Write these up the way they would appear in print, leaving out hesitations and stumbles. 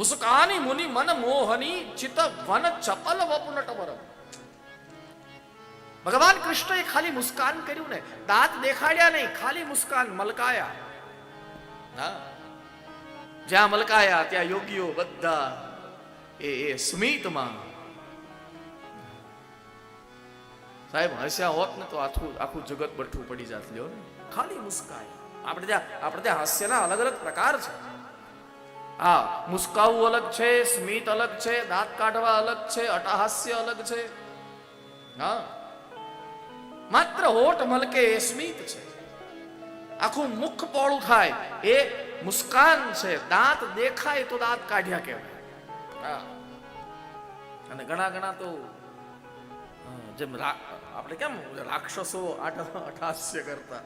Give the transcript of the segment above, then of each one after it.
મુસ્કાની મુનિ મન મોહની ચિત વન ચપલ વપુનટ વરમ. ભગવાન કૃષ્ણએ ખાલી મુસ્કાન કર્યું ને, દાંત દેખાડ્યા નહીં, ખાલી મુસ્કાન મલકાયા. હા, જ્યાં મલકાયા ત્યાં યોગીઓ બધા એ સ્મિતમાં. સાહેબ હસ્યા હોત ને તો આખું જગત બઠું પડી જાત. લ્યો ને, ખાલી મુસ્કાયા. આપણે ત્યાં હાસ્યના અલગ અલગ પ્રકાર છે. હા, મુસ્કાવું અલગ છે, સ્મિત અલગ છે, દાંત કાઢવા અલગ છે, અટહાસ્ય અલગ છે. હા, માત્ર હોઠ મલકે એ સ્મિત છે. આખું મુખ પોળું થાય એ મુસ્કાન છે. દાંત દેખાય તો દાંત કાઢ્યા કહેવાય. હા, અને ઘણા તો જેમ આપણે કેમ રાક્ષસો અટહાસ્ય કરતા,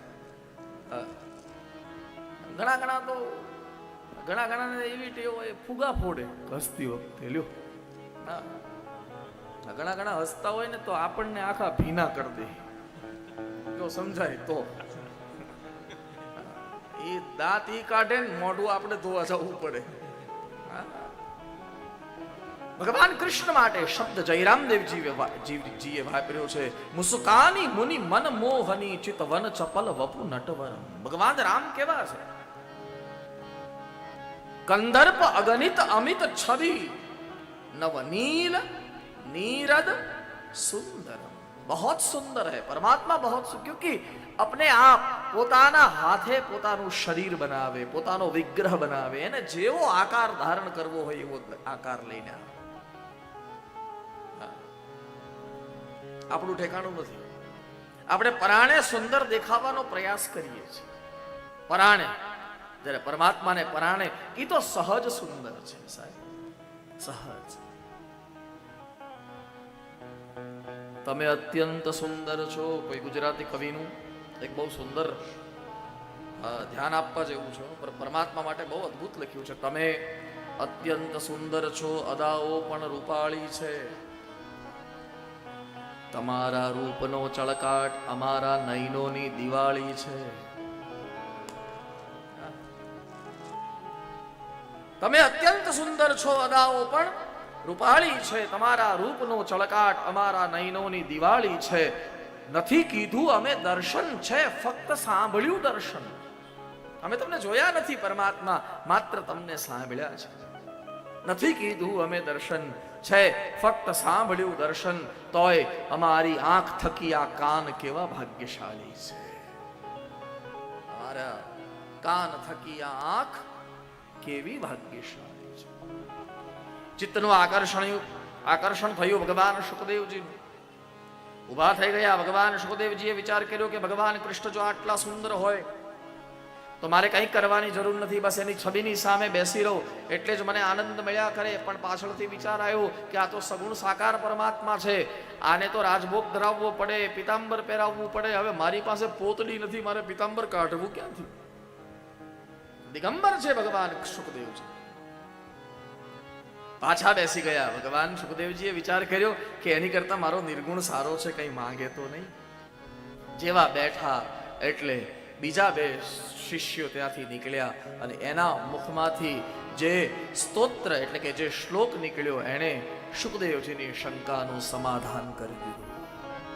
ઘણા એવી ટેવ હોય, ફુગા ફોડે હસતી વખતે. લ્યો, ઘણા હસતા હોય ને તો આપણને આખા ભીના કરી દે, જો સમજાય તો. એ દાંત ઈ કાઢે ને મોઢું આપણે ધોવા જવું પડે. ભગવાન કૃષ્ણ માટે શબ્દ જયરામદેવજીએ વાપર્યો છે, મુસ્કાની મુનિ મન મોહની ચિત વન ચપલ વપુ નટવરમ. ભગવાન રામ કેવા છે? કંદર્પ અગણિત અમિત છवि नवनील नीरद सुंदरम. बहुत सुंदर है परमात्मा, बहुत सुंदर. क्योंकि अपने आप પોતાના હાથે પોતાનું શરીર બનાવે, પોતાનો વિગ્રહ બનાવે, એને જેવો આકાર ધારણ કરવો હોય એવો આકાર લઈને આવે. આપણું ઠેકાણું નથી. આપણે પરાણે સુંદર દેખાવાનો પ્રયાસ કરીએ છીએ, પરાણે. જ્યારે પરમાત્માને પરાણે એ તો સહજ સુંદર છે સાહેબ, સહજ. તમે અત્યંત સુંદર છો. કોઈ ગુજરાતી કવિનું એક બહુ સુંદર ધ્યાન આપવા જેવું છે, પણ પરમાત્મા માટે બહુ અદ્ભુત લખ્યું છે. તમે અત્યંત સુંદર છો, અદાઓ પણ રૂપાળી છે. તમારા રૂપનો ચળકાટ અમારા નયનોની દિવાળી છે. તમે અત્યંત સુંદર છો, અદાઓ પણ રૂપાળી છે. તમારા રૂપનો ચળકાટ અમારા નયનોની દિવાળી છે. નથી કીધું અમે દર્શન છે, ફક્ત સાંભળ્યું દર્શન. અમે તમને જોયા નથી પરમાત્મા, માત્ર તમને સાંભળ્યા છે. નથી કીધું અમે દર્શન છે, ફક્ત સાંભળ્યું દર્શન. તોય અમારી આંખ થકી આ કાન કેવા ભાગ્યશાળી છે. અમારા કાન થકી આ આંખ કેવી ભાગ્યશાળી છે. ચિત્તનું આકર્ષણ થયું ભગવાન સુખદેવજીનું. ઉભા થઈ ગયા. ભગવાન સુખદેવજીએ વિચાર કર્યો કે ભગવાન કૃષ્ણ જો આટલા સુંદર હોય તો મારે કંઈ કરવાની જરૂર નથી, બસ એની છબીની સામે બેસી રહો એટલે જ મને આનંદ મળ્યા કરે. પણ પાછળથી વિચાર આવ્યો કે આ તો સગુણ સાકાર પરમાત્મા છે, આને તો રાજભોગ ધરાવવો પડે, પિતાંબર પહેરાવવું પડે. હવે મારી પાસે પોતડી નથી, મારે પિતાંબર કાઢવું ક્યાંથી? દિગંબર છે ભગવાન સુખદેવજી. પાછા બેસી ગયા. ભગવાન સુખદેવજીએ વિચાર કર્યો કે એની કરતા મારો નિર્ગુણ સારો છે, કંઈ માંગે તો નહીં. જેવા બેઠા એટલે બીજા બે શિષ્યો ત્યાંથી નીકળ્યા અને એના મુખમાંથી જે સ્તોત્ર એટલે કે જે શ્લોક નીકળ્યો એણે સુખદેવજીની શંકાનું સમાધાન કરી દીધું.